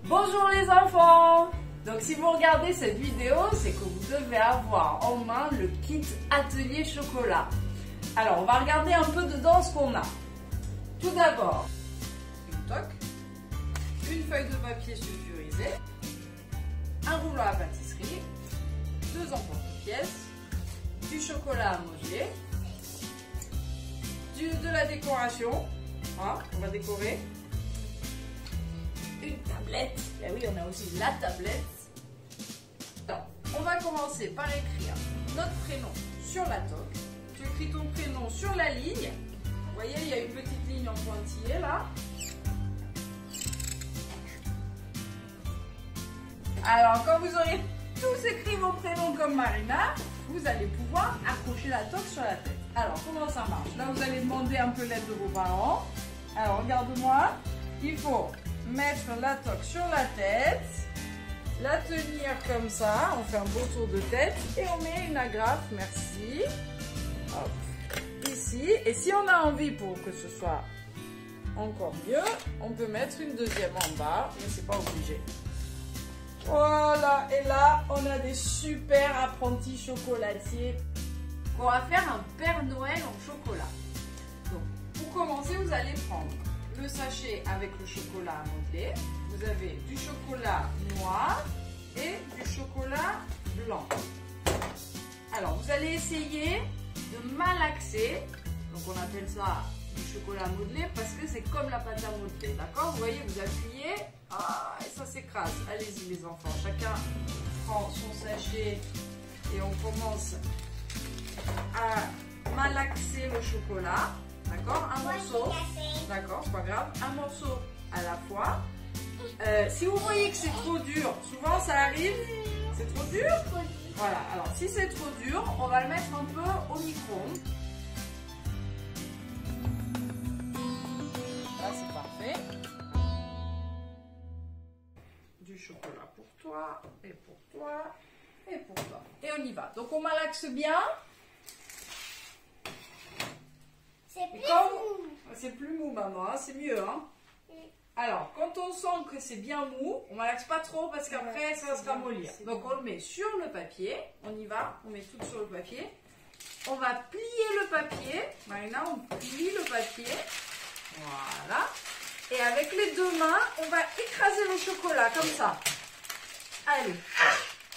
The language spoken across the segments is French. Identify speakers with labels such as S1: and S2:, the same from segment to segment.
S1: Bonjour les enfants! Donc si vous regardez cette vidéo, c'est que vous devez avoir en main le kit atelier chocolat. Alors on va regarder un peu dedans ce qu'on a. Tout d'abord, une toque, une feuille de papier sulfurisé, un rouleau à pâtisserie, 2 emporte-pièces, du chocolat à modeler, de la décoration, voilà, on va décorer, une tablette, et oui on a aussi la tablette. Alors, on va commencer par écrire notre prénom sur la toque. Tu écris ton prénom sur la ligne, vous voyez il y a une petite ligne en pointillé là. Alors quand vous aurez tous écrit vos prénoms comme Marina, vous allez pouvoir accrocher la toque sur la tête. Alors comment ça marche? Là vous allez demander un peu l'aide de vos parents. Alors regarde-moi, il faut mettre la toque sur la tête, la tenir comme ça, on fait un beau tour de tête et on met une agrafe, merci. Hop, ici, et si on a envie pour que ce soit encore mieux, on peut mettre une deuxième en bas, mais c'est pas obligé. Voilà, et là on a des super apprentis chocolatiers. On va faire un Père Noël en chocolat. Donc, pour commencer, vous allez prendre le sachet avec le chocolat à modeler. Vous avez du chocolat noir et du chocolat blanc. Alors, vous allez essayer de malaxer. Donc, on appelle ça du chocolat modelé parce que c'est comme la pâte à modeler. D'accord? Vous voyez, vous appuyez et ça s'écrase. Allez-y, les enfants. Chacun prend son sachet et on commence à malaxer le chocolat, d'accord, un morceau, d'accord, c'est pas grave, un morceau à la fois. Si vous voyez que c'est trop dur, souvent ça arrive, c'est trop dur, voilà, alors si c'est trop dur, on va le mettre un peu au micro-ondes. Là c'est parfait. Du chocolat pour toi, et pour toi, et pour toi. Et on y va. Donc on malaxe bien. C'est plus mou, maman, hein, c'est mieux. Hein. Alors, quand on sent que c'est bien mou, on ne malaxe pas trop parce qu'après ça va se ramollir. Donc on le met sur le papier, on y va, on met tout sur le papier. On va plier le papier, Marina, on plie le papier, voilà. Et avec les deux mains, on va écraser le chocolat comme ça. Allez,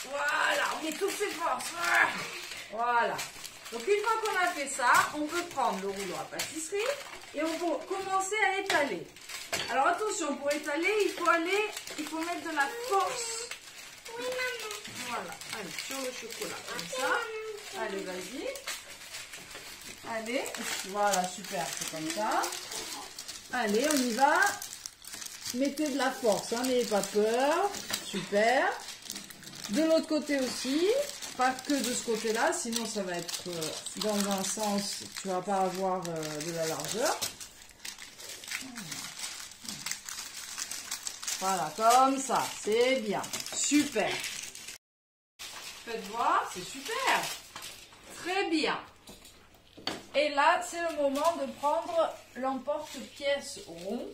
S1: voilà, on met toutes ses forces, voilà. Donc une fois qu'on a fait ça, on peut prendre le rouleau à pâtisserie et on peut commencer à étaler. Alors attention, pour étaler, il faut mettre de la force. Oui, maman. Voilà, allez, sur le chocolat, comme ça. Allez, vas-y. Allez, voilà, super, c'est comme ça. Allez, on y va. Mettez de la force, hein, n'ayez pas peur. Super. De l'autre côté aussi. Pas que de ce côté-là, sinon ça va être dans un sens, tu vas pas avoir de la largeur. Voilà, comme ça, c'est bien. Super. Faites voir, c'est super. Très bien. Et là, c'est le moment de prendre l'emporte-pièce rond.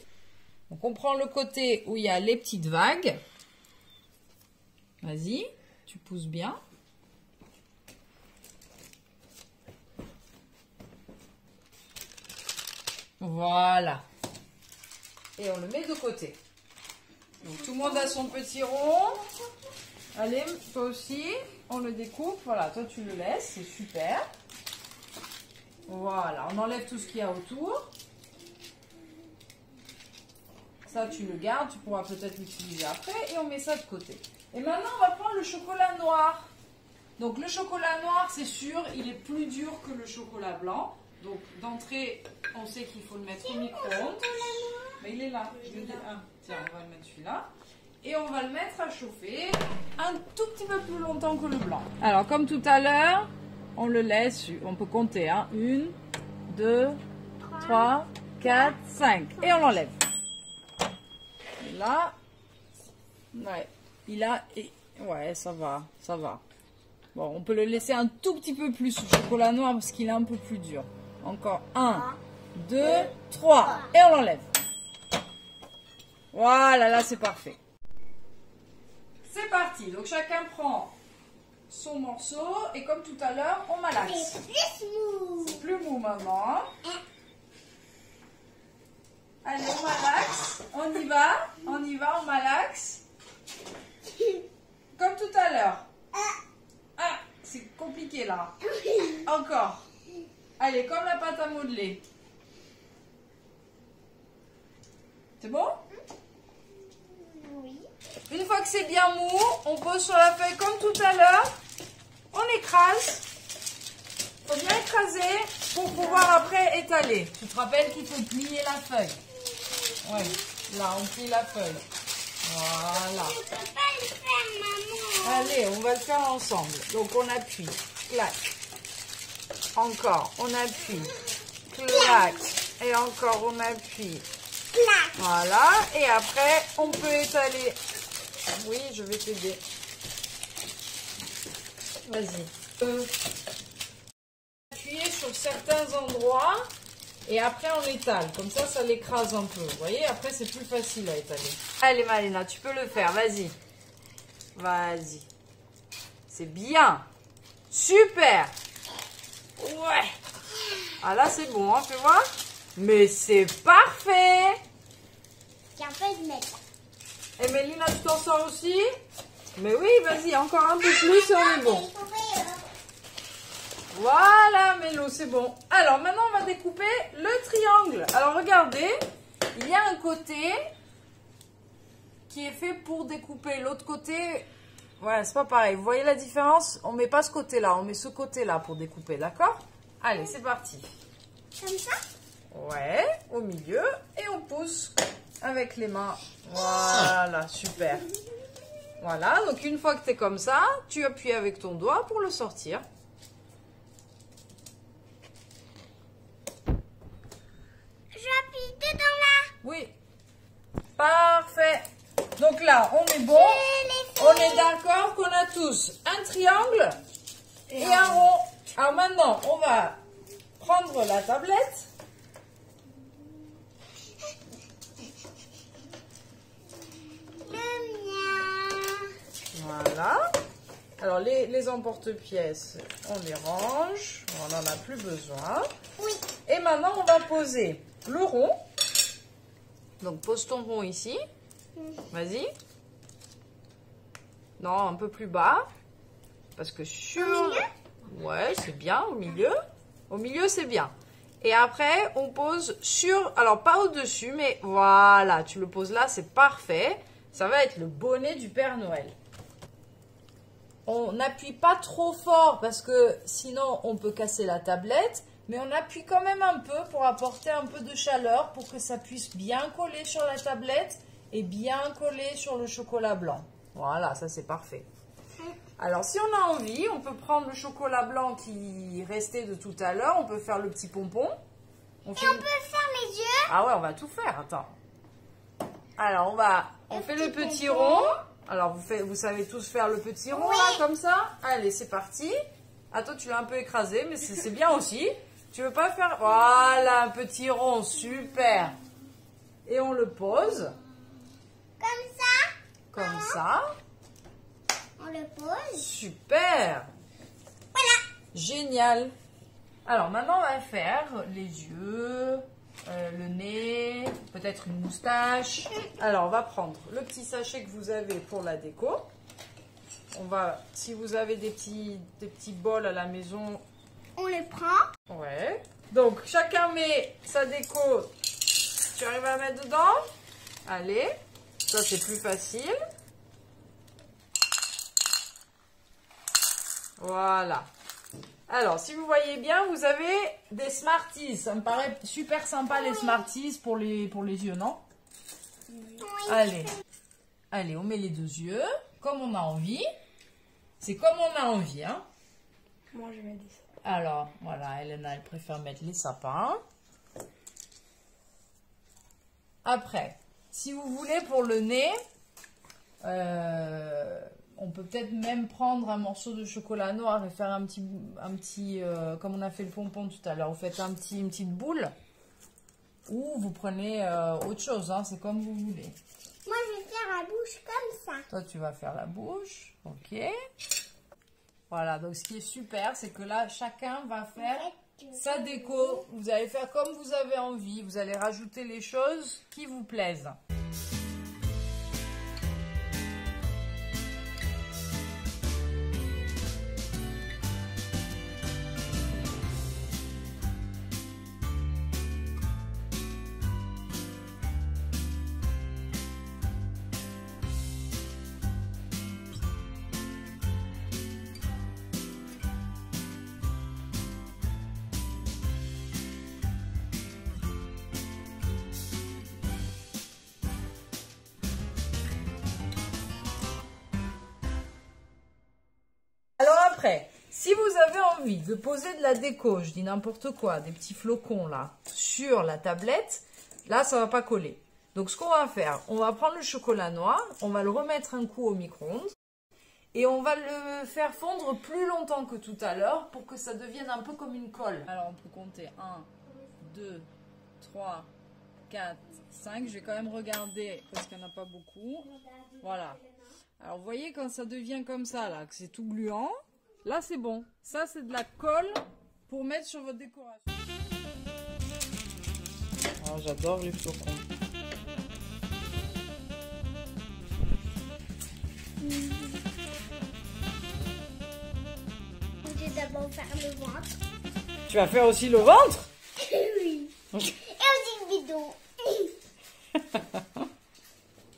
S1: Donc on prend le côté où il y a les petites vagues. Vas-y, tu pousses bien. Voilà. Et on le met de côté. Donc tout le monde a son petit rond. Allez, toi aussi, on le découpe. Voilà, toi tu le laisses, c'est super. Voilà, on enlève tout ce qu'il y a autour. Ça, tu le gardes, tu pourras peut-être l'utiliser après. Et on met ça de côté. Et maintenant, on va prendre le chocolat noir. Donc le chocolat noir, c'est sûr, il est plus dur que le chocolat blanc. Donc d'entrée, on sait qu'il faut le mettre au micro-ondes. Mais il est là. Tiens, on va le mettre celui-là. Et on va le mettre à chauffer un tout petit peu plus longtemps que le blanc. Alors comme tout à l'heure, on le laisse, on peut compter. Hein. 1, 2, 3, 4, 5. Et on l'enlève. Là, ouais, ouais, ça va, ça va. Bon, on peut le laisser un tout petit peu plus au chocolat noir parce qu'il est un peu plus dur. Encore 1, 2, 3. Et on l'enlève. Voilà, là c'est parfait. c'est parti. Donc chacun prend son morceau et comme tout à l'heure, on malaxe.
S2: C'est plus mou.
S1: C'est plus mou maintenant. Allez, on malaxe. On y va, on malaxe. Comme tout à l'heure. Ah, c'est compliqué là. Encore. Allez, comme la pâte à modeler. C'est bon?
S2: Oui.
S1: Une fois que c'est bien mou, on pose sur la feuille comme tout à l'heure. On écrase. Il faut bien écraser pour pouvoir après étaler. Tu te rappelles qu'il faut plier la feuille. Ouais, là on plie la feuille. Voilà.
S2: Je peux pas le faire, maman.
S1: Allez, on va le faire ensemble. Donc on appuie, clac. Encore, on appuie, clac. Et encore, on appuie.
S2: Clac.
S1: Voilà. Et après, on peut étaler. Oui, je vais t'aider. Vas-y. Appuyer sur certains endroits et après on étale. Comme ça l'écrase un peu. Vous voyez, après c'est plus facile à étaler. Allez Malena, tu peux le faire. Vas-y. Vas-y. C'est bien. Super. Ouais. Ah là c'est bon, hein, fais voir. Mais c'est parfait.
S2: J'ai un peu de mettre.
S1: Et Mélina, tu t'en sors aussi? Mais oui, vas-y, encore un peu plus et on est bon. Voilà, Mélo, c'est bon. Alors, maintenant, on va découper le triangle. Alors, regardez, il y a un côté qui est fait pour découper. L'autre côté, ouais, c'est pas pareil. Vous voyez la différence? On met pas ce côté-là, on met ce côté-là pour découper, d'accord? Allez, c'est parti.
S2: Comme ça?
S1: Ouais, au milieu. Et on pousse avec les mains. Voilà, super. Voilà, donc une fois que tu es comme ça, tu appuies avec ton doigt pour le sortir.
S2: J'appuie dedans là.
S1: Oui. Parfait. Donc là, on est bon. On est d'accord qu'on a tous un triangle et un rond. Alors maintenant, on va prendre la tablette. Voilà. Alors, les emporte-pièces, on les range. On n'en a plus besoin.
S2: Oui.
S1: Et maintenant, on va poser le rond. Donc, pose ton rond ici. Vas-y. Non, un peu plus bas. Parce que sur...
S2: Au milieu?
S1: Ouais, c'est bien, au milieu. Au milieu, c'est bien. Et après, on pose sur... Alors, pas au-dessus, mais voilà. Tu le poses là, c'est parfait. Ça va être le bonnet du Père Noël. On n'appuie pas trop fort parce que sinon on peut casser la tablette, mais on appuie quand même un peu pour apporter un peu de chaleur pour que ça puisse bien coller sur la tablette et bien coller sur le chocolat blanc. Voilà, ça c'est parfait. Alors si on a envie, on peut prendre le chocolat blanc qui restait de tout à l'heure, on peut faire le petit pompon.
S2: On peut faire les yeux.
S1: Ah ouais, on va tout faire, attends. Alors on fait le petit rond. Alors, vous savez tous faire le petit rond, là, comme ça? Allez, c'est parti. Ah, toi, tu l'as un peu écrasé, mais c'est bien aussi. Tu veux pas faire... Voilà, un petit rond, super. Et on le pose.
S2: Comme ça.
S1: Comme ça.
S2: On le pose.
S1: Super.
S2: Voilà.
S1: Génial. Alors, maintenant, on va faire les yeux... le nez, peut-être une moustache. Alors, on va prendre le petit sachet que vous avez pour la déco. On va, si vous avez des petits bols à la maison.
S2: On les prend.
S1: Ouais. Donc, chacun met sa déco. Tu arrives à la mettre dedans? Allez. Ça, c'est plus facile. Voilà. Alors, si vous voyez bien, vous avez des Smarties. Ça me paraît super sympa, les Smarties, pour les yeux, non?
S2: Oui.
S1: Allez. Allez, on met les deux yeux, comme on a envie. C'est comme on a envie, hein?
S2: Moi, je mets des sapins.
S1: Alors, voilà, Elena, elle préfère mettre les sapins. Après, si vous voulez, pour le nez... on peut peut-être même prendre un morceau de chocolat noir et faire un petit comme on a fait le pompon tout à l'heure. Vous faites une petite boule ou vous prenez autre chose, hein, c'est comme vous voulez.
S2: Moi, je vais faire la bouche comme ça.
S1: Toi, tu vas faire la bouche. Ok. Voilà, donc ce qui est super, c'est que là, chacun va faire sa déco. Vous allez faire comme vous avez envie. Vous allez rajouter les choses qui vous plaisent. Alors après, si vous avez envie de poser de la déco, je dis n'importe quoi, des petits flocons là, sur la tablette, là ça va pas coller. Donc ce qu'on va faire, on va prendre le chocolat noir, on va le remettre un coup au micro-ondes et on va le faire fondre plus longtemps que tout à l'heure pour que ça devienne un peu comme une colle. Alors on peut compter 1, 2, 3, 4, 5. Je vais quand même regarder parce qu'il n'y en a pas beaucoup. Voilà. Alors, vous voyez, quand ça devient comme ça, là, que c'est tout gluant, là, c'est bon. Ça, c'est de la colle pour mettre sur votre décoration. Oh, j'adore les flocons.
S2: Je vais d'abord faire le ventre.
S1: Tu vas faire aussi le ventre?
S2: Oui. Et aussi le bidon.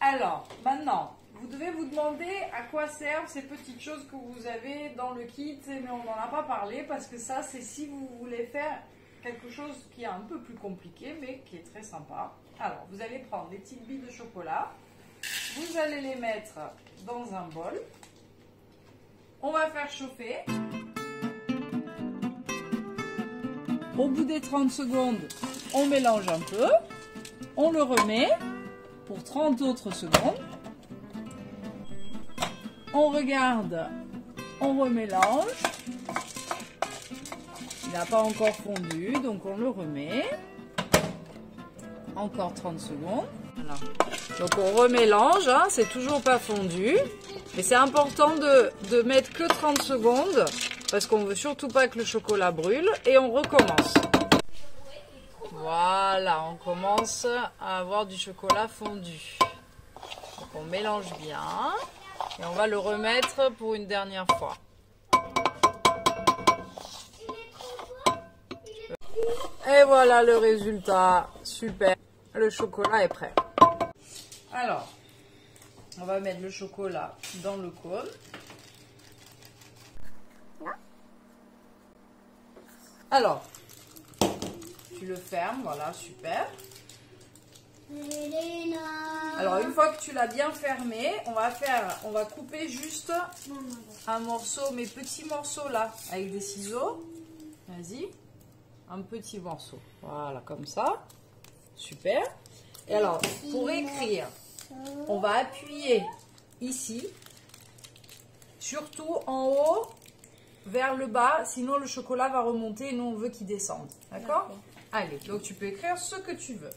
S1: Alors, maintenant, vous devez vous demander à quoi servent ces petites choses que vous avez dans le kit, mais on n'en a pas parlé parce que ça, c'est si vous voulez faire quelque chose qui est un peu plus compliqué, mais qui est très sympa. Alors, vous allez prendre des petites billes de chocolat, vous allez les mettre dans un bol, on va faire chauffer. Au bout des 30 secondes, on mélange un peu, on le remet pour 30 autres secondes. On regarde, on remélange. Il n'a pas encore fondu, donc on le remet. Encore 30 secondes. Voilà. Donc on remélange, hein, c'est toujours pas fondu. Mais c'est important de mettre que 30 secondes parce qu'on veut surtout pas que le chocolat brûle. Et on recommence. Voilà, on commence à avoir du chocolat fondu. Donc on mélange bien. Et on va le remettre pour une dernière fois. Et voilà le résultat. Super. Le chocolat est prêt. Alors, on va mettre le chocolat dans le cône. Alors, tu le fermes. Voilà, super. Alors une fois que tu l'as bien fermé, on va couper juste un morceau, mais petit morceau là, avec des ciseaux. Vas-y, un petit morceau. Voilà, comme ça. Super. Et alors, pour écrire, on va appuyer ici, surtout en haut, vers le bas, sinon le chocolat va remonter et nous on veut qu'il descende. D'accord? Allez, donc tu peux écrire ce que tu veux.